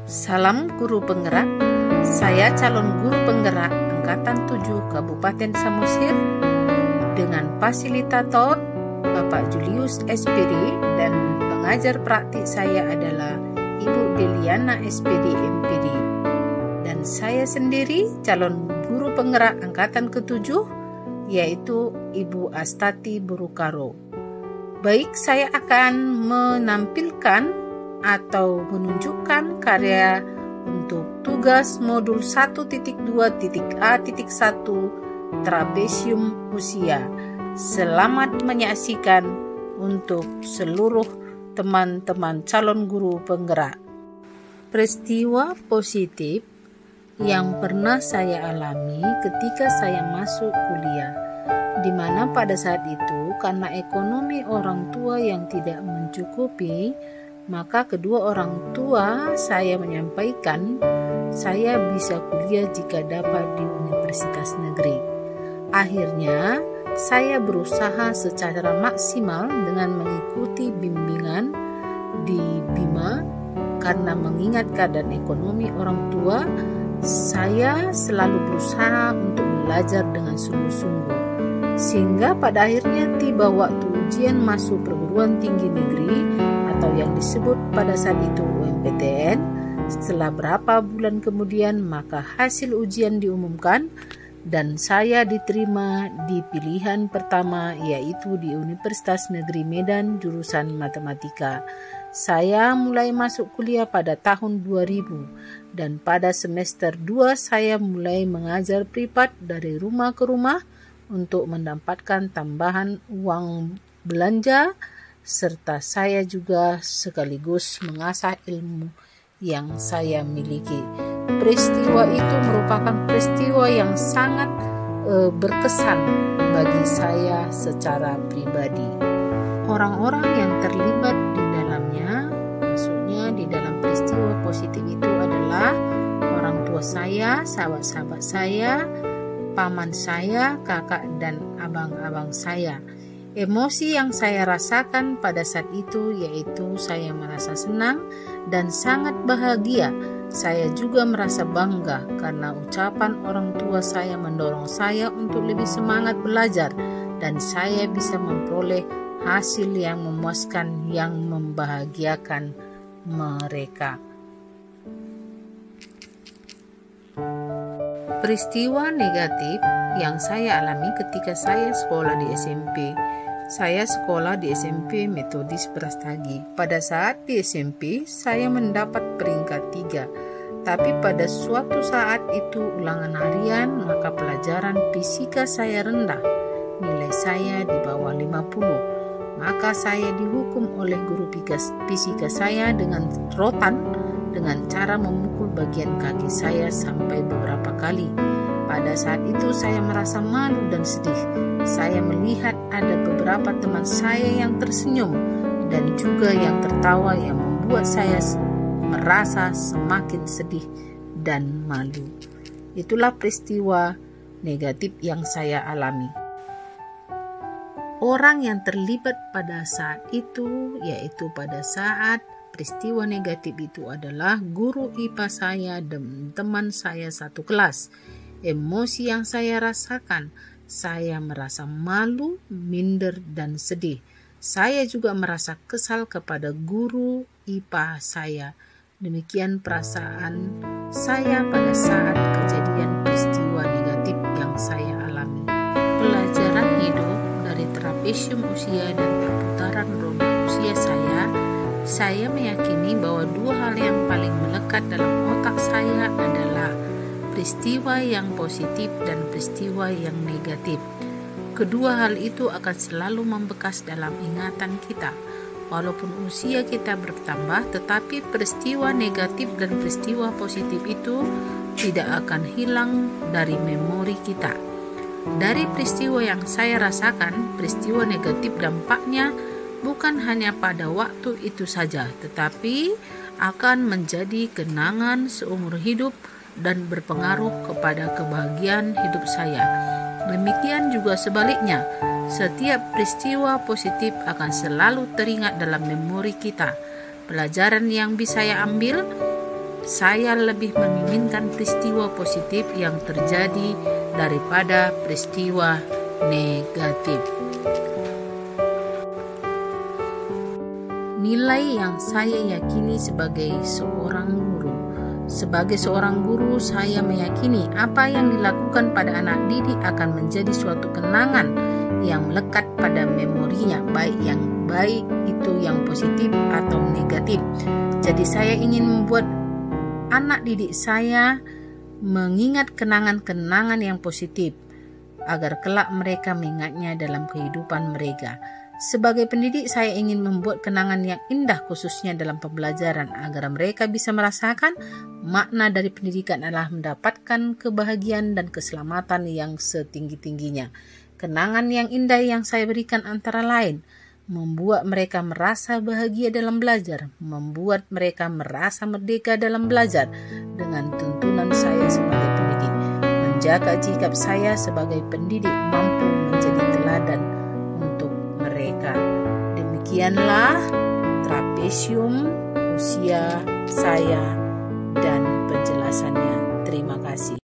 Salam guru penggerak. Saya calon guru penggerak Angkatan 7 Kabupaten Samosir dengan fasilitator Bapak Julius SPD dan pengajar praktik saya adalah Ibu Deliana SPD MPD. Dan saya sendiri calon guru penggerak Angkatan ke-7 yaitu Ibu Astati Burukaro. Baik, saya akan menampilkan atau menunjukkan karya untuk tugas modul 1.2.A.1 Trapesium Usia. Selamat menyaksikan untuk seluruh teman-teman calon guru penggerak. Peristiwa positif yang pernah saya alami ketika saya masuk kuliah, di mana pada saat itu karena ekonomi orang tua yang tidak mencukupi, maka kedua orang tua saya menyampaikan saya bisa kuliah jika dapat di universitas negeri. Akhirnya saya berusaha secara maksimal dengan mengikuti bimbingan di BIMA. Karena mengingat keadaan ekonomi orang tua, saya selalu berusaha untuk belajar dengan sungguh-sungguh. Sehingga pada akhirnya tiba waktu ujian masuk perguruan tinggi negeri atau yang disebut pada saat itu UMPTN. Setelah berapa bulan kemudian maka hasil ujian diumumkan dan saya diterima di pilihan pertama yaitu di Universitas Negeri Medan jurusan Matematika. Saya mulai masuk kuliah pada tahun 2000 dan pada semester 2 saya mulai mengajar privat dari rumah ke rumah untuk mendapatkan tambahan uang belanja, serta saya juga sekaligus mengasah ilmu yang saya miliki. Peristiwa itu merupakan peristiwa yang sangat berkesan bagi saya secara pribadi. Orang-orang yang terlibat di dalamnya, maksudnya di dalam peristiwa positif itu adalah orang tua saya, sahabat-sahabat saya, paman saya, kakak dan abang-abang saya. Emosi yang saya rasakan pada saat itu yaitu saya merasa senang dan sangat bahagia. Saya juga merasa bangga karena ucapan orang tua saya mendorong saya untuk lebih semangat belajar dan saya bisa memperoleh hasil yang memuaskan yang membahagiakan mereka. Peristiwa negatif yang saya alami ketika saya sekolah di SMP. Saya sekolah di SMP Metodis Brastagi. Pada saat di SMP, saya mendapat peringkat 3. Tapi pada suatu saat itu ulangan harian, maka pelajaran fisika saya rendah. Nilai saya di bawah 50. Maka saya dihukum oleh guru fisika saya dengan rotan dengan cara memukul bagian kaki saya sampai beberapa kali. Pada saat itu saya merasa malu dan sedih. Saya melihat ada beberapa teman saya yang tersenyum dan juga yang tertawa yang membuat saya merasa semakin sedih dan malu. Itulah peristiwa negatif yang saya alami. Orang yang terlibat pada saat itu, yaitu pada saat peristiwa negatif itu adalah guru IPA saya dan teman saya satu kelas. Emosi yang saya rasakan, saya merasa malu, minder, dan sedih. Saya juga merasa kesal kepada guru IPA saya. Demikian perasaan saya pada saat kejadian peristiwa negatif yang saya alami. Pelajaran hidup dari trapesium usia dan perputaran roda usia saya meyakini bahwa dua hal yang paling melekat dalam otak saya adalah peristiwa yang positif dan peristiwa yang negatif. Kedua hal itu akan selalu membekas dalam ingatan kita. Walaupun usia kita bertambah, tetapi peristiwa negatif dan peristiwa positif itu tidak akan hilang dari memori kita. Dari peristiwa yang saya rasakan, peristiwa negatif dampaknya bukan hanya pada waktu itu saja, tetapi akan menjadi kenangan seumur hidup dan berpengaruh kepada kebahagiaan hidup saya. Demikian juga sebaliknya, setiap peristiwa positif akan selalu teringat dalam memori kita. Pelajaran yang bisa saya ambil, Saya lebih menginginkan peristiwa positif yang terjadi daripada peristiwa negatif. Nilai yang saya yakini sebagai seorang guru. Sebagai seorang guru, saya meyakini apa yang dilakukan pada anak didik akan menjadi suatu kenangan yang melekat pada memorinya, baik itu yang positif atau negatif. Jadi saya ingin membuat anak didik saya mengingat kenangan-kenangan yang positif agar kelak mereka mengingatnya dalam kehidupan mereka. Sebagai pendidik, saya ingin membuat kenangan yang indah khususnya dalam pembelajaran agar mereka bisa merasakan makna dari pendidikan adalah mendapatkan kebahagiaan dan keselamatan yang setinggi-tingginya. Kenangan yang indah yang saya berikan antara lain membuat mereka merasa bahagia dalam belajar, membuat mereka merasa merdeka dalam belajar dengan tuntunan saya sebagai pendidik, menjaga sikap saya sebagai pendidik mampu menjadi teladan untuk mereka. Demikianlah trapesium usia saya dan penjelasannya. Terima kasih.